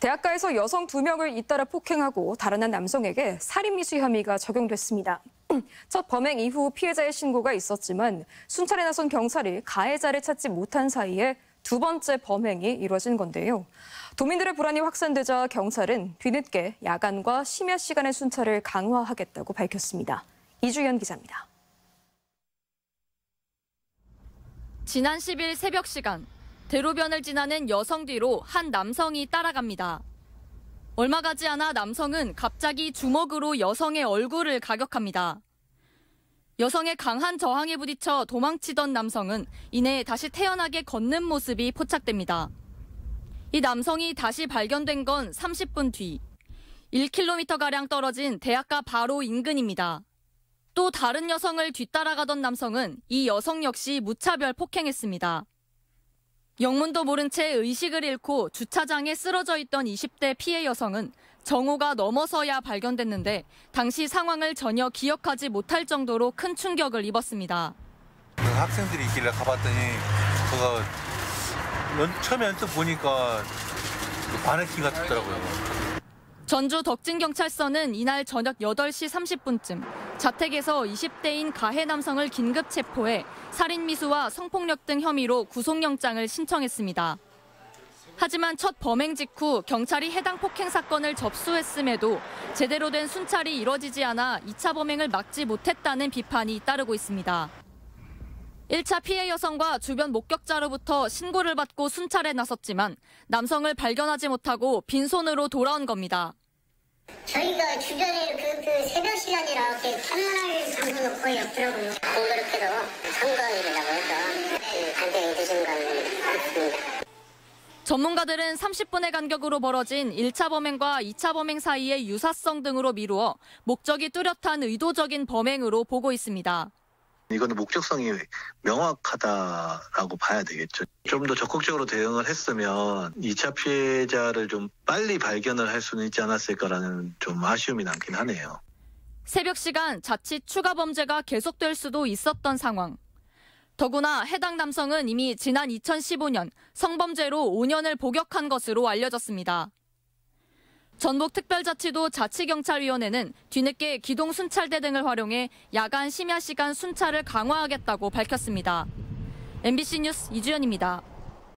대학가에서 여성 2명을 잇따라 폭행하고 달아난 남성에게 살인미수 혐의가 적용됐습니다. 첫 범행 이후 피해자의 신고가 있었지만 순찰에 나선 경찰이 가해자를 찾지 못한 사이에 두 번째 범행이 이뤄진 건데요. 도민들의 불안이 확산되자 경찰은 뒤늦게 야간과 심야 시간의 순찰을 강화하겠다고 밝혔습니다. 이주연 기자입니다. 지난 10일 새벽 시간, 대로변을 지나는 여성 뒤로 한 남성이 따라갑니다. 얼마 가지 않아 남성은 갑자기 주먹으로 여성의 얼굴을 가격합니다. 여성의 강한 저항에 부딪혀 도망치던 남성은 이내 다시 태연하게 걷는 모습이 포착됩니다. 이 남성이 다시 발견된 건 30분 뒤, 1km가량 떨어진 대학가 바로 인근입니다. 또 다른 여성을 뒤따라가던 남성은 이 여성 역시 무차별 폭행했습니다. 영문도 모른 채 의식을 잃고 주차장에 쓰러져 있던 20대 피해 여성은 정오가 넘어서야 발견됐는데 당시 상황을 전혀 기억하지 못할 정도로 큰 충격을 입었습니다. 학생들이 있길래 가봤더니 처음에 언뜻 보니까 바네킹 같더라고요. 전주 덕진경찰서는 이날 저녁 8시 30분쯤 자택에서 20대인 가해 남성을 긴급 체포해 살인미수와 성폭력 등 혐의로 구속영장을 신청했습니다. 하지만 첫 범행 직후 경찰이 해당 폭행 사건을 접수했음에도 제대로 된 순찰이 이뤄지지 않아 2차 범행을 막지 못했다는 비판이 따르고 있습니다. 1차 피해 여성과 주변 목격자로부터 신고를 받고 순찰에 나섰지만 남성을 발견하지 못하고 빈손으로 돌아온 겁니다. 저희가 주변에 그 새벽 시간이라 탐문할 장소는 거의 없더라고요. 공교롭게도 선거일이라고 해서 간장이 드신 건 없습니다. 전문가들은 30분의 간격으로 벌어진 1차 범행과 2차 범행 사이의 유사성 등으로 미루어 목적이 뚜렷한 의도적인 범행으로 보고 있습니다. 이거는 목적성이 명확하다라고 봐야 되겠죠. 좀 더 적극적으로 대응을 했으면 2차 피해자를 좀 빨리 발견을 할 수는 있지 않았을까라는 좀 아쉬움이 남긴 하네요. 새벽 시간 자칫 추가 범죄가 계속될 수도 있었던 상황. 더구나 해당 남성은 이미 지난 2015년 성범죄로 5년을 복역한 것으로 알려졌습니다. 전북특별자치도 자치경찰위원회는 뒤늦게 기동순찰대 등을 활용해 야간 심야 시간 순찰을 강화하겠다고 밝혔습니다. MBC 뉴스 이주연입니다.